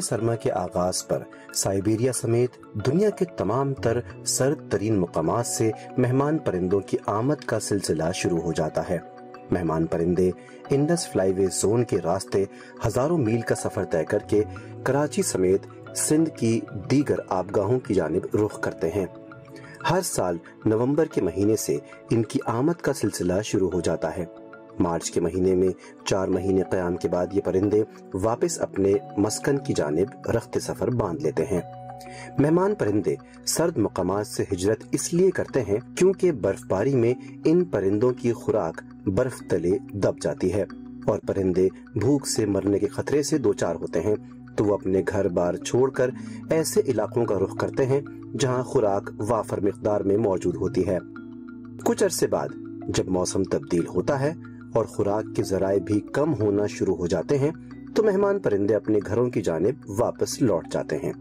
سرما کے آغاز پر سائبیریا سمیت دنیا کے تمام تر سرد ترین مقامات سے مہمان پرندوں کی آمد کا سلسلہ شروع ہو جاتا ہے۔ مہمان پرندے انڈس فلائی وے زون کے راستے ہزاروں میل کا سفر طے کر کے کراچی سمیت سندھ کی دیگر آبگاہوں کی جانب رخ کرتے ہیں۔ ہر سال نومبر کے مہینے سے ان کی آمد کا سلسلہ شروع ہو جاتا ہے۔ مارچ کے مہینے میں 4 مہینے قیام کے بعد یہ پرندے واپس اپنے مسکن کی جانب رخت سفر باندھ لیتے ہیں۔ مہمان پرندے سرد مقامات سے ہجرت اس لیے کرتے ہیں کیونکہ برف باری میں ان پرندوں کی خوراک برف تلے دب جاتی ہے اور پرندے بھوک سے مرنے کے خطرے سے دوچار ہوتے ہیں، تو وہ اپنے گھر بار چھوڑ کر ایسے علاقوں کا رخ کرتے ہیں جہاں خوراک وافر مقدار میں موجود ہوتی ہے۔ کچھ عرصے بعد جب موسم تبدیل ہوتا ہے اور خوراک کے ذرائع بھی کم ہونا شروع ہو جاتے ہیں تو مہمان پرندے اپنے گھروں کی جانب واپس لوٹ جاتے ہیں۔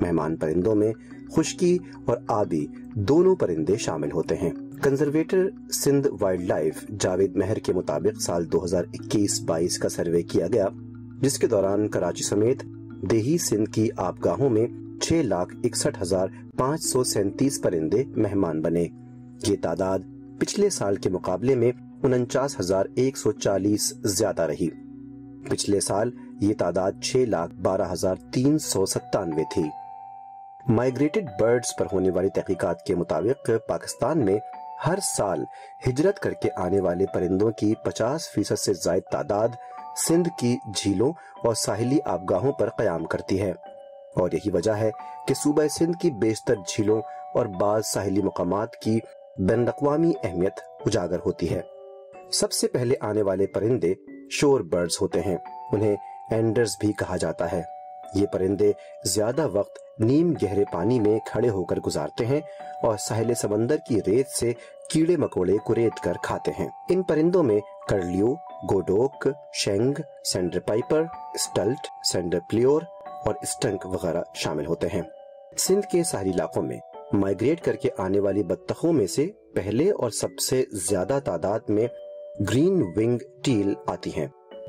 مہمان پرندوں میں خشکی اور آبی دونوں پرندے شامل ہوتے ہیں۔ Conservator Sindh wild life Javed Mehr کے مطابق سال 2021-22 کا سروے کیا گیا، جس کے دوران کراچی سمیت دیہی سندھ کی آبگاہوں میں 6,61,537 پرندے مہمان بنے۔ یہ تعداد پچھلے سال کے مقابلے میں 49,140 زیادہ رہی۔ پچھلے سال یہ تعداد 6,12,397 تھی۔ مائیگریٹڈ برڈز پر ہونے والی تحقیقات کے مطابق پاکستان میں ہر سال ہجرت کر کے آنے والے پرندوں کی 50% سے زائد تعداد سندھ کی جھیلوں اور ساحلی آبگاہوں پر قیام کرتی ہے، اور یہی وجہ ہے کہ صوبہ سندھ کی بیشتر جھیلوں اور بعض ساحلی مقامات کی بین الاقوامی اہمیت اجاگر ہوتی ہے۔ سب سے پہلے آنے والے پرندے شور برڈز ہوتے ہیں، انہیں اینڈرز بھی کہا جاتا ہے۔ یہ پرندے زیادہ وقت نیم گہرے پانی میں کھڑے ہو کر گزارتے ہیں اور ساحل سمندر کی ریت سے کیڑے مکوڑے کریت کر کھاتے ہیں۔ ان پرندوں میں کرلیو، گوڈوک، شینگ، سینڈر پائپر، اسٹلٹ، سینڈر پلیور اور اسٹنک وغیرہ شامل ہوتے ہیں۔ سندھ کے ساحلی علاقوں میں مائیگریٹ کر کے آنے والی بطخوں میں سے پہلے اور سب سے زیادہ تعداد میں گرین ونگ ٹیل آتی ہیں۔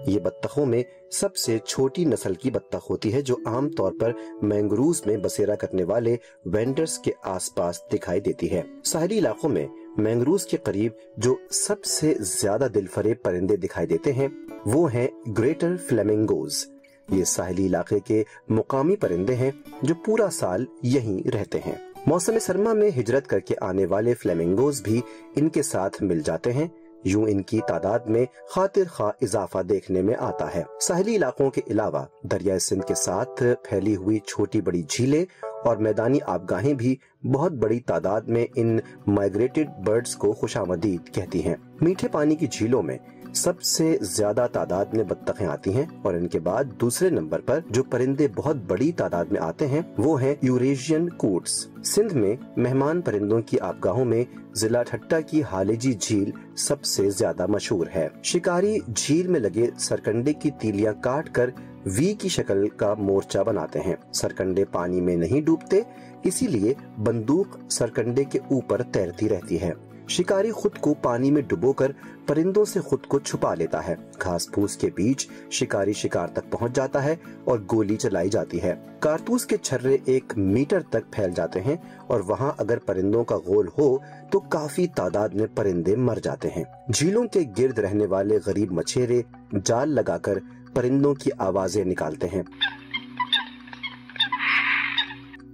یہ بطخوں میں سب سے چھوٹی نسل کی بطخ ہوتی ہے جو عام طور پر مینگروز میں بسیرا کرنے والے وینڈرز کے آس پاس دکھائی دیتی ہے۔ ساحلی علاقوں میں مینگروز کے قریب جو سب سے زیادہ دل فریب پرندے دکھائی دیتے ہیں وہ ہیں گریٹر فلیمنگوز۔ یہ ساحلی علاقے کے مقامی پرندے ہیں جو پورا سال یہیں رہتے ہیں۔ موسم سرما میں ہجرت کر کے آنے والے فلیمنگوز بھی ان کے ساتھ مل جاتے ہیں، یوں ان کی تعداد میں خاطر خواہ اضافہ دیکھنے میں آتا ہے۔ ساحلی علاقوں کے علاوہ دریائے سندھ کے ساتھ پھیلی ہوئی چھوٹی بڑی جھیلیں اور میدانی آبگاہیں بھی بہت بڑی تعداد میں ان مائیگریٹڈ برڈز کو خوش آمدید کہتی ہیں۔ میٹھے پانی کی جھیلوں میں سب سے زیادہ تعداد میں بطخیں آتی ہیں اور ان کے بعد دوسرے نمبر پر جو پرندے بہت بڑی تعداد میں آتے ہیں وہ ہیں یوریشین کوٹس۔ سندھ میں مہمان پرندوں کی آبگاہوں میں ضلع ٹھٹہ کی ہالجی جھیل سب سے زیادہ مشہور ہے۔ شکاری جھیل میں لگے سرکنڈے کی تیلیاں کاٹ کر وی کی شکل کا مورچہ بناتے ہیں۔ سرکنڈے پانی میں نہیں ڈوبتے، اسی لیے بندوق سرکنڈے کے اوپر تیرتی رہتی ہے۔ شکاری خود کو پانی میں ڈبو کر پرندوں سے خود کو چھپا لیتا ہے۔ گھاس پھوس کے بیچ شکاری شکار تک پہنچ جاتا ہے اور گولی چلائی جاتی ہے۔ کارتوس کے چھرے 1 میٹر تک پھیل جاتے ہیں اور وہاں اگر پرندوں کا غول ہو تو کافی تعداد میں پرندے مر جاتے ہیں۔ جھیلوں کے گرد رہنے والے غریب مچھیرے جال لگا کر پرندوں کی آوازیں نکالتے ہیں،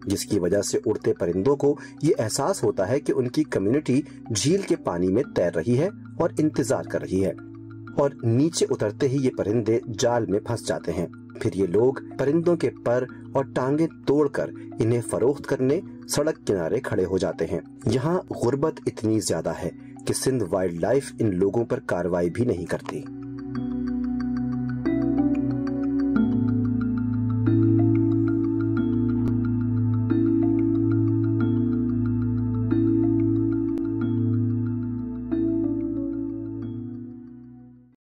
جس کی وجہ سے اڑتے پرندوں کو یہ احساس ہوتا ہے کہ ان کی کمیونٹی جھیل کے پانی میں تیر رہی ہے اور انتظار کر رہی ہے، اور نیچے اترتے ہی یہ پرندے جال میں پھنس جاتے ہیں۔ پھر یہ لوگ پرندوں کے پر اور ٹانگیں توڑ کر انہیں فروخت کرنے سڑک کنارے کھڑے ہو جاتے ہیں۔ یہاں غربت اتنی زیادہ ہے کہ سندھ وائلڈ لائف ان لوگوں پر کارروائی بھی نہیں کرتی۔